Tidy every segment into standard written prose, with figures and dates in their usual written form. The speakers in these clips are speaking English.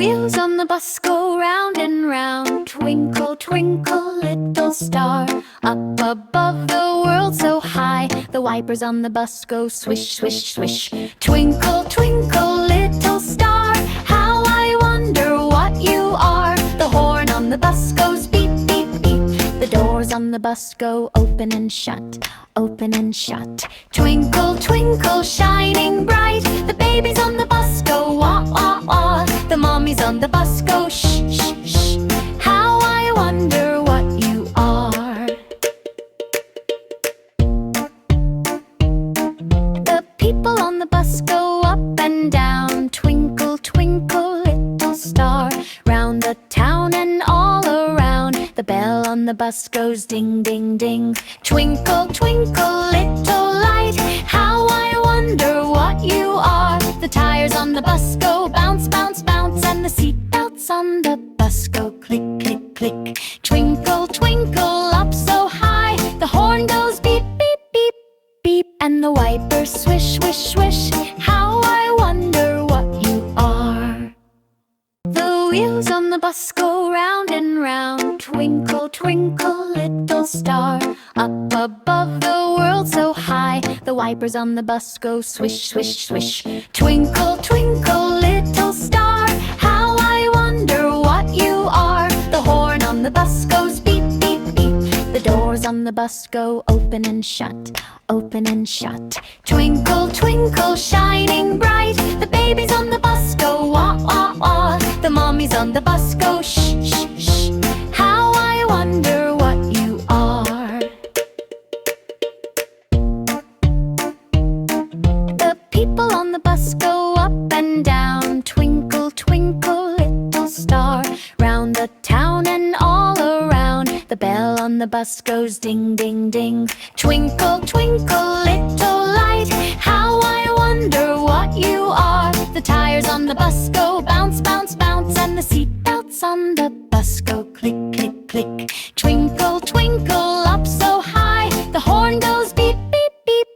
wheels on the bus go round and round. Twinkle, twinkle, little star, up above the world so high. The wipers on the bus go swish, swish, swish. Twinkle, twinkle, little star, how I wonder what you are. The horn on the bus goes beep, beep, beep. The doors on the bus go open and shut, open and shut. Twinkle, twinkle, shining bright. The babies on the bus go wah, wah, wah. The mommies on the bus go shh, shh, shh. How I wonder what you are. The people on the bus go up and down. Twinkle, twinkle, little star, round the town and all around. The bell on the bus goes ding, ding, ding. Twinkle, twinkle, little light, how I wonder what you are. The tires on the bus go bounce, bounce, bounce, and the seat belts on the bus go click, click, click. Twinkle, twinkle, up so high. The horn goes beep, beep, beep, beep, and the wipers swish, swish, swish. How I wonder what you are. The wheels on the bus go round and round. Twinkle, twinkle, little star, up above the world so high. The wipers on the bus go swish, swish, swish. Twinkle, twinkle, little star, how I wonder what you are. The horn on the bus goes beep, beep, beep. The doors on the bus go open and shut, open and shut. Twinkle, twinkle, shining bright. The babies on the bus go wah, wah, wah. The mommies on the bus go shh, shh, shh. How I wonder what you are. The people on the bus go up and down. Twinkle, twinkle, little star, round the town and all around. The bell on the bus goes ding, ding, ding. Twinkle, twinkle, little light, how I wonder what you are. The tires on the bus go bounce, bounce, bounce, and the seat belts on the bus go click, click, click. Twinkle, twinkle, up so high. The horn goes beep, beep, beep,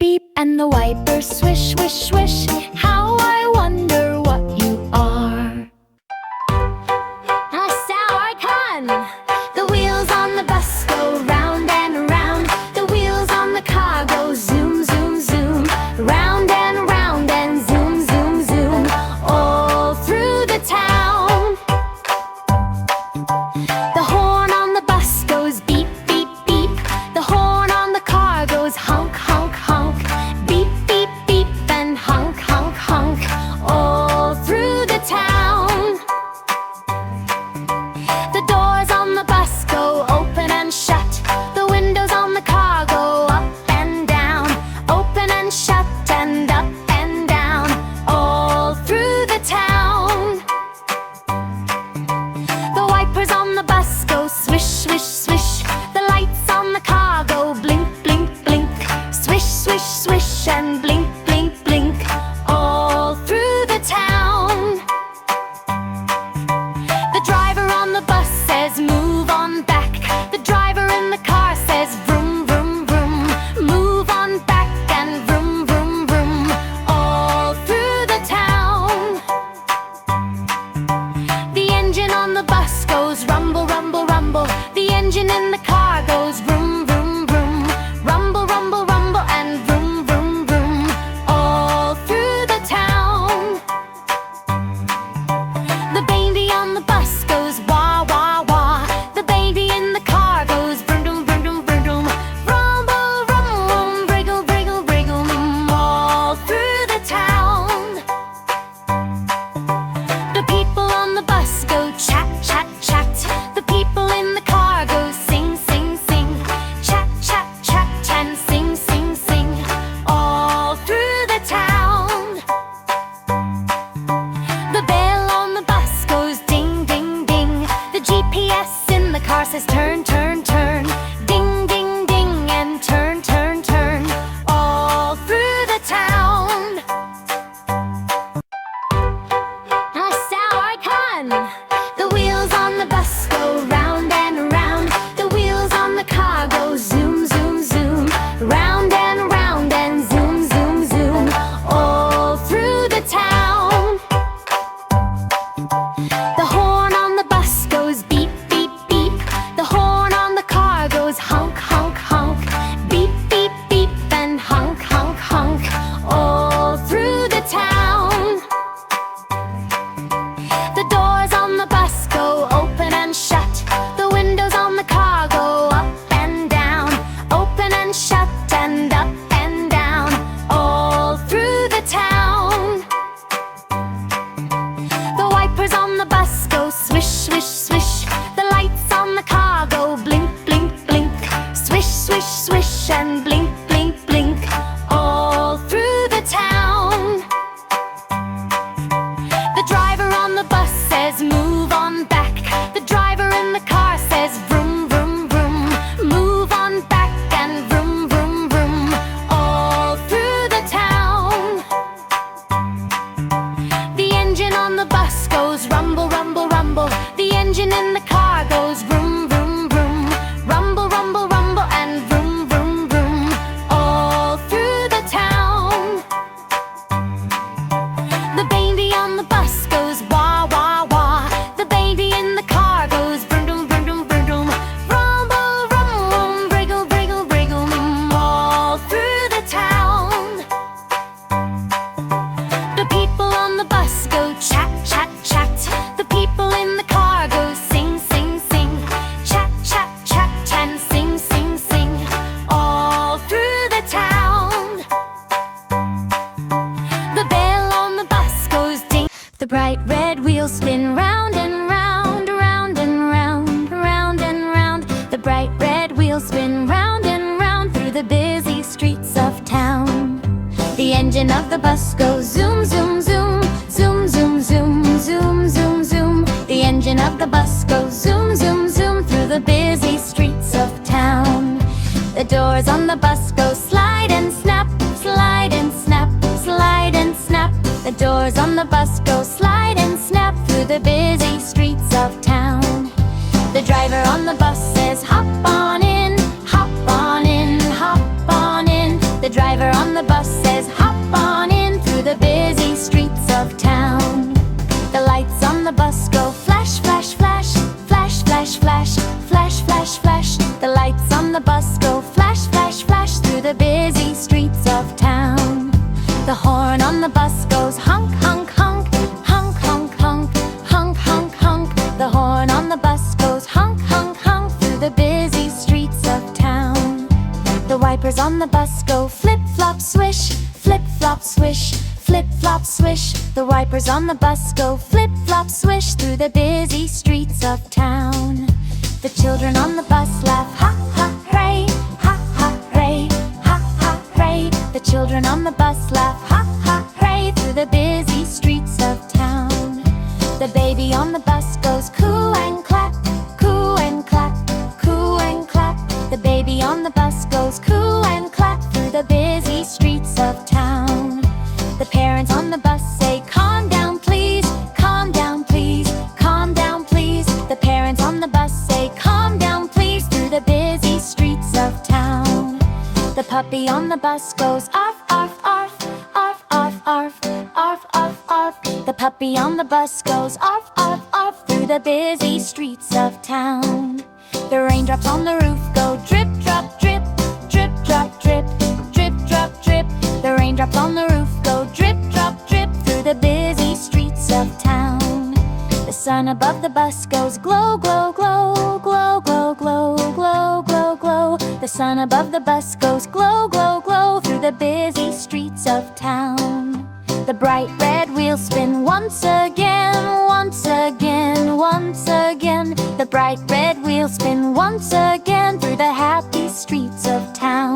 beep, and the wipers swish, swish, swish. How I wonder what you are. The wheels on the bus go round and round. The wheels on the car go zoom, zoom, zoom. Round and zoom, zoom, zoom. All through the town. The horn on the bus goes beep, beep, beep. The horn on the car goes honk, honk, honk. Beep, beep, beep, and honk, honk, honk. All through the town. The doors on the bus go open and shut. The windows on the car go up and down. Open and shut and up and down. All through the town. The wipers on the bus go swish, swish, swish. The lights on the car go blink, blink, blink. Swish, swish, swish, and blink, blink, blink. All through the town. The driver on the bus says move on back. The driver in the car says vroom, vroom, vroom. Move on back and vroom, vroom, vroom. All through the town. The engine on the bus goes rumble, rumble, rumble. The engine in the car goes vroom, vroom, vroom. Rumble, rumble, rumble, and vroom, vroom, vroom. All through the town. The baby on the bus goes wah, wah, wah. The baby in the car goes vroom, vroom, vroom, vroom, vroom. Rumble, rumble, wriggle, wriggle, wriggle. All through the town. The people on the bus go chat, chat, chat. The people in the car go sing, sing, engine in the car goes vroom, vroom, vroom. Rumble, rumble, rumble, and vroom, vroom, vroom. All through the town. The baby on the bus goes wah, wah, wah. The baby in the car goes vroom, vroom, vroom, vroom, vroom. Rumble, rumble, wriggle, wriggle, wriggle. All through the town. The people on the bus go chat, chat, chat. The people in the car go sing, sing, sing. Chat, chat, chat, and sing, sing, sing. All through the town. The bell on the bus goes ding. The bright red wheels spin round and round, round and round, round and round. The bright red wheels spin round and round through the busy streets of town. The engine of the bus goes zoom, zoom, zoom. Zoom, zoom, zoom, zoom, zoom, zoom. The engine of the bus goes zoom, zoom, zoom through the busy streets of town. The doors on the bus go slide and snap, slide and snap, slide and snap. The doors on the bus go slide and snap through the busy streets of town. The driver on the bus says hop on in, hop on in, hop on in. The driver on the bus says hop on in through the busy streets of town. The lights on the bus go flash, flash, flash, flash, flash, flash, flash, flash, flash. The lights on the bus go flash, flash, flash through the busy streets of town. The horn on the bus goes honk, honk, honk, honk, honk, honk, honk, honk, honk. The horn on the bus goes honk, honk, honk through the busy streets of town. The wipers on the bus go flip, flop, swish, flip, flop, swish, flip, flop, swish. The wipers on the bus go flip, flop, swish through the busy streets of town. The children on the bus laugh ha, ha, hooray, ha, ha, hooray, ha, ha, hooray. The children on the bus laugh ha, ha, hooray through the busy streets of town. The baby on the bus goes coo and clap, coo and clap, coo and clap. The baby on the bus goes coo and clap through the busy streets of town. The parents on the bus say calm down please, calm down please, calm down please. The parents on the bus say calm down please through the busy streets of town. The puppy on the bus goes arf, arf, arf, arf, arf, arf, arf, arf, arf. The puppy on the bus goes arf, arf, arf through the busy streets of town. The raindrops on the roof go drip, drop, drip, drip, drop, drip, drip, drop, drip. The raindrops on the roof go drip, drop, drip through the busy streets of town. The sun above the bus goes glow, glow, glow, glow, glow, glow, glow, glow, glow. The sun above the bus goes glow, glow, glow through the busy streets of town. The bright red wheels spin once again, once again, once again. The bright red wheels spin once again through the happy streets of town.